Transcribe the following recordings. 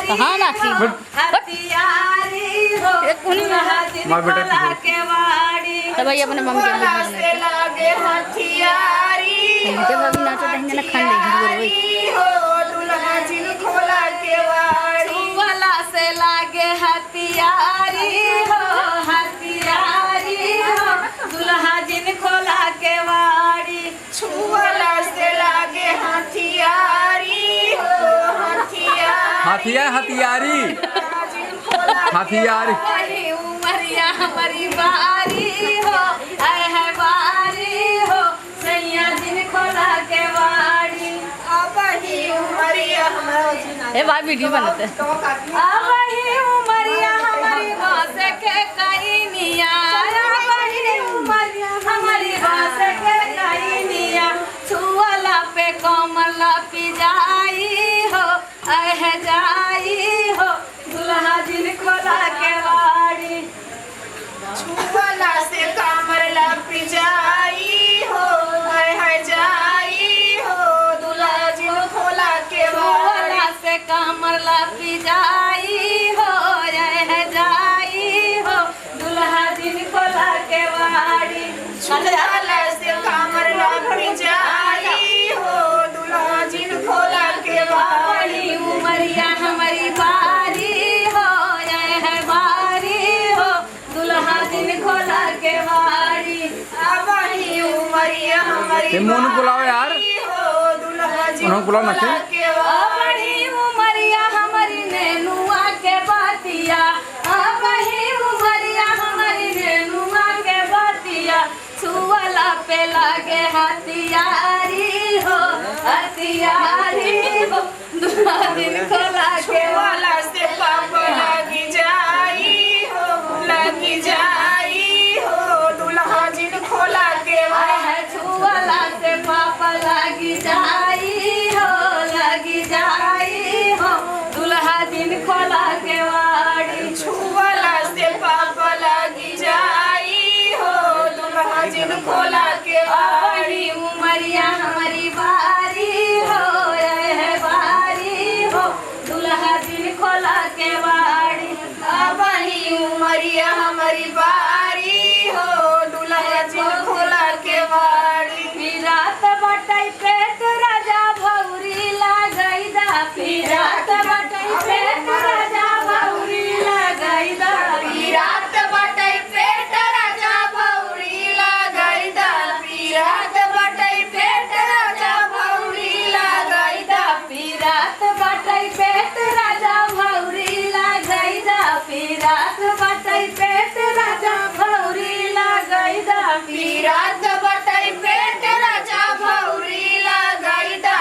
हाँ नाची मार बेटा तो भाई अपने मम्मी के लागे हथियारी जब अभी नाचो तो ना खान ले हो दुल्हा जिन खोला के वाड़ी वाला से लागे हथियारी हो दुल्हा जिन खोला के वाड़ी छुवाला से लागे हथियारी हो हथियारी हथियारी उमरिया हमारी बारी हो आए है बारी हो सैया जिन खोला के वाड़ी अब ही उमरिया हमारा ए भाई वीडियो बनाते अब ही उमरिया हमारी बास के कईनिया अब ही उमरिया हमारी बास के कईनिया छुअला पे कमल पी जाई हो आए है जाई हो दुल्हा जिन खोला के वाड़ी छुअला से कमर लपी जाई हो है जाई हो दुल्हा जिन खोला के वाड़ी से कमर लपी जाई हो है जाई हो दुल्हा जिन खोला के वाड़ी छुअला से कमर लपी जाई हो दुल्हा जिन खोला के वाड़ी उमरिया हमारी बारी हो है बारी हो दुल्हा दिन खोला के वाड़ी अब ही उमरिया हमारी मोनू बुलाओ यार दुल्हा दिन मोनू बुलाओ ना बड़ी उमरिया हमारी नेनुआ के बातिया अब ही उमरिया हमारी नेनुआ के बातिया छुअला पे लागे हथियारी हो दुल्हा दिन खोला के वाला से पाप लगी जाई हो दुल्हा जिन खोला के वाला छुअला से पाप लगी जाई हो दुल्हा दिन खोला के वाड़ी छुअला से पाप लगी जाई हो दुल्हा जिन खोला के वाड़ी उमरिया हमारी बारी हो है बारी हो दुल्हा दिन खोला के वाड़ी अब ही उमरिया हमारी बारी हो दुल्हा जिन खोला के वाड़ी रात बटाई पेट राजा भौरी लागई दा रात बटाई पेट राजा भौरी लागई दा रात बटाई पेट राजा भौरी लागई दा रात बटाई पेट राजा भौरी लागई दा रात बटाई पेट राजा भौरी लागई दा रात बटाई पेट राजा भौरी लागई दा रात बटाई पेट राजा भौरी लागई दा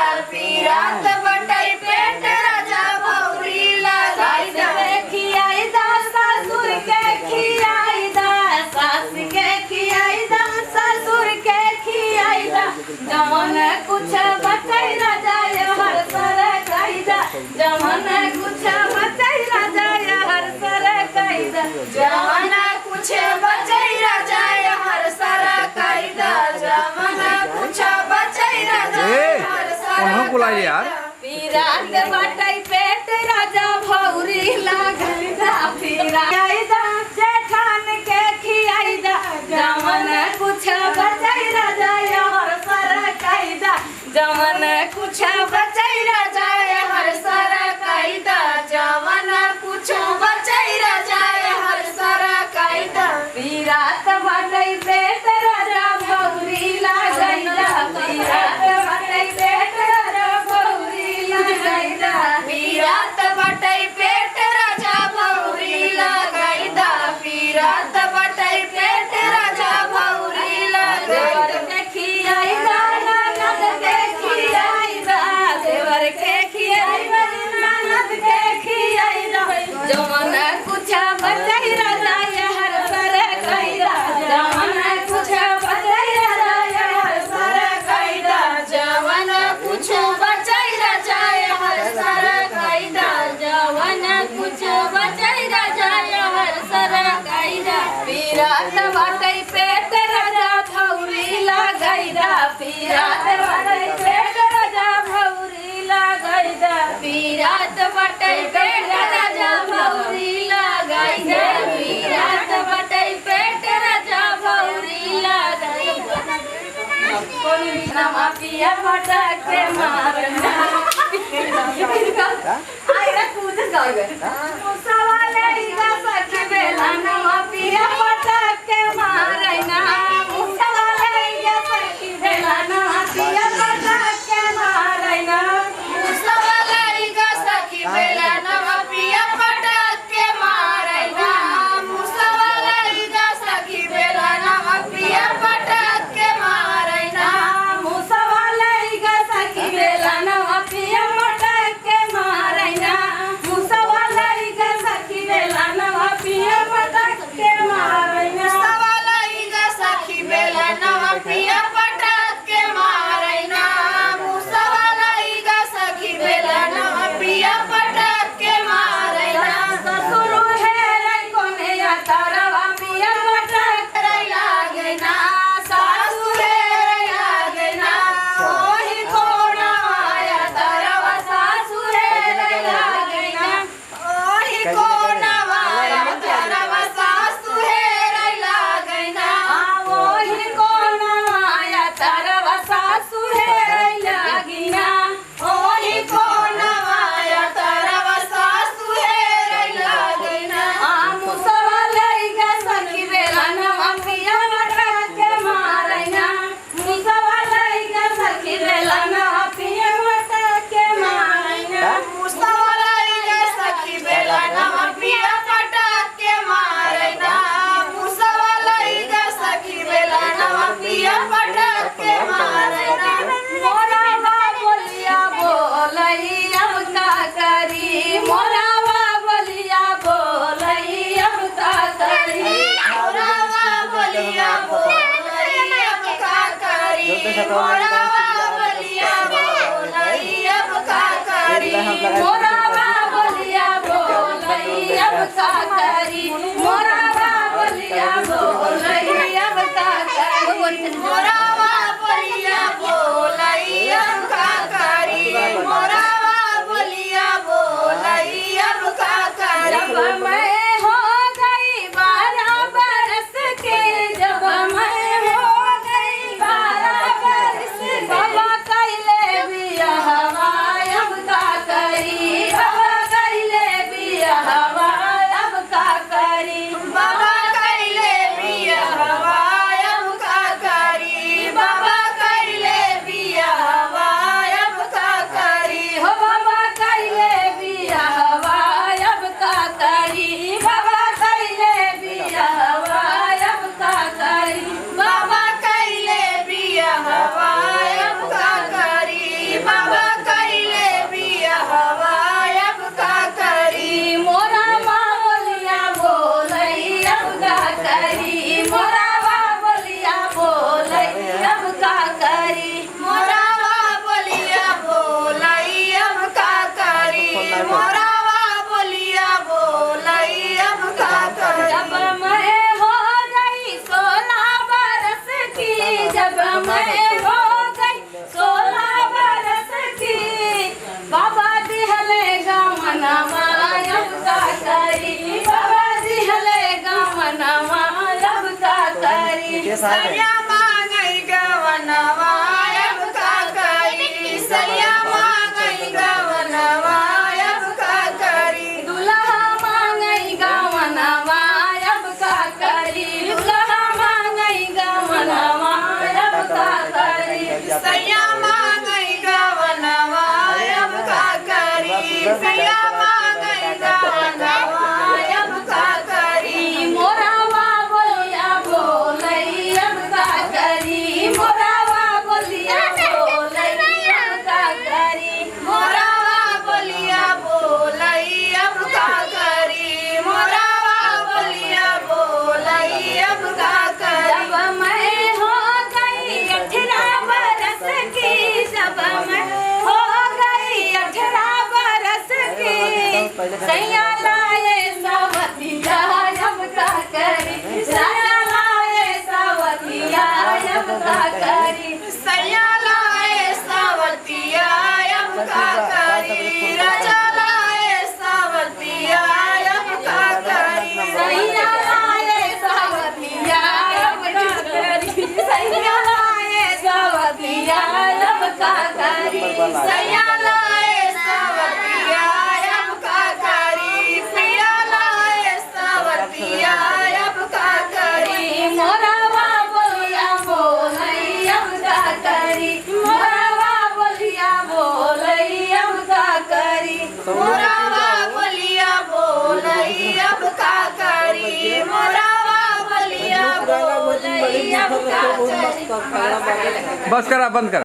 रात बटाई पेट राजा भौरी लागई दा खियाई दा ससुर के खियाई दा सास के खियाई दा ससुर के खियाई दा जमन कुछ बचाई राजा हर सर कैदा जमन कुछ बचाई राजा हर सर कैदा जमन कुछ बचाई राजा हर सर कैदा जमन कुछ बचाई राजा हर सर बुलाइए यार पीरात बटाई पेट राजा भौरी लागई दा पीराई दा जेठान के खियाई दा जमन कुछ बचाई राजा हर सर कैदा जमन कुछ बचाई राजा हर सर कैदा जमन कुछ बचाई राजा हर सर कैदा पीरात बटाई पेट राजा भौरी लागई दा पीरात बटाई पेट राजा भौरी लागई दा पीरात बटाई पेट राजा भौरी लागई दा पीरात बटाई पेट राजा भौरी लागई दा खियाई दा ननद के खियाई दा देवर के खियाई दा ननद के खियाई दा जमन कुछ बचाई राजा हर सर कैदा जमन कुछ बचाई राजा हर सर कैदा जमन कुछ बचाई राजा हर सर कैदा जमन कुछ बचाई राजा हर सर कैदा पीरात बटाई पेट राजा भौरी लागई दा पीरात बटाई पेट राजा भौरी लागई दा पीरात बटाई पेट पिया पटक के मारना आइरा कूद गए मुसवा लइका सखी बेला नवा पिया पटक के मारना मुसवा लइका सखी बेला नवा पिया पटक के मारना मुसवा लइका सखी बेला नवा पिया पटक के मारना मुसवा लइका सखी बेला नवा पिया पटक के मारना मुसवा लइका सखी बेला नवा पिया पटक के मारना मुसवा लइका सखी बेला नवा पिया पटक के मारना मुसवा लइका सखी बेला नवा पिया पटक के मारना मुसवा लइका सखी बेला नवा पिया पटक के मारना ससुर है रे कोने या तारवा पिया पटक रे लागे ना सासु है रे लागे ना ओही कोना आया तारवा सासु है रे लागे ना ओही कोना आया तारवा सासु है रे लागे ना ओही कोना आया तारवा सासु है रे लागे ना ओही कोना आया तारवा सासु है रे लागे ना मुसवा लइका सखी बेला नवा पिया पटक के मारना मुसवा लइका सखी बेला नवा पिया पटक के मारना मुसवा लइका सखी बेला नवा पिया पटक के मारना मुसवा लइका सखी बेला नवा पिया पटक के मारना मोरा बोलिया बोलई अब का करी मोरा बोलिया बोलई अब का करी मोरा बोलिया बोलई अब का करी मोरा बोलिया बोलई अब का करी मोरा बोलिया बोलई अब का करी मोरा बोलिया बोलई अब का करी मोरा बोलिया बोलई अब का करी मोरा बोलिया बोलई अब का करी जब मैं हो गई 12 बरस के जब मैं हो गई 12 बरस बाबा कैले बियाह अब का करी बाबा कैले बियाह अब का करी बाबा कैले बियाह अब का करी बाबा कैले बियाह अब का करी हो बाबा कैले बियाह अब का करी बाबा कैले बियाह अब का करी बाबा कैले बियाह अब का करी बाबा कैले बियाह अब का करी मोरा बोलिया बोलई अब का करी मोरा बोलिया बोलई अब का करी मोरा बोलिया बोलई अब का करी मोरा बोलिया बोलई अब का करी जब मैं हो गई 16 बरस की जब मैं हो गई 16 बरस की बाबा दिहले गमनवा अब का करी बाबा दिहले गमनवा अब का करी सैया मांगई गवनवा अब का करी सैया मांगई गवनवा अब का करी दुल्हा मांगई गवनवा अब का करी दुल्हा मांगई गवनवा अब का करी सैया मांगई गवनवा अब का करी सैया मांगई गवनवा अब का करी मोरा बोलिया बोलई अब का करी मोरा बोलिया बोलई अब का करी मोरा बोलिया बोलई अब का करी मोरा बोलिया बोलई अब का करी जब मैं हो गई 18 बरस की जब मैं हो गई 18 बरस की सैया लाए सवतिया अब का करी सैया लाए सवतिया अब का करी सैया लाए सवतिया अब का करी राजा लाए सवतिया अब का करी सैया लाए सवतिया अब का करी सैया लाए सवतिया का करी सैया लाए सवतिया अब का करी पिया लाए सवतिया अब का करी मोरवा बोलिया बोलई अब का करी मोरवा बोलिया बोलई अब का करी मोरवा बोलिया बोलई अब का करी मोरवा बोलिया बोलई अब का करी बस करा, बंद करा।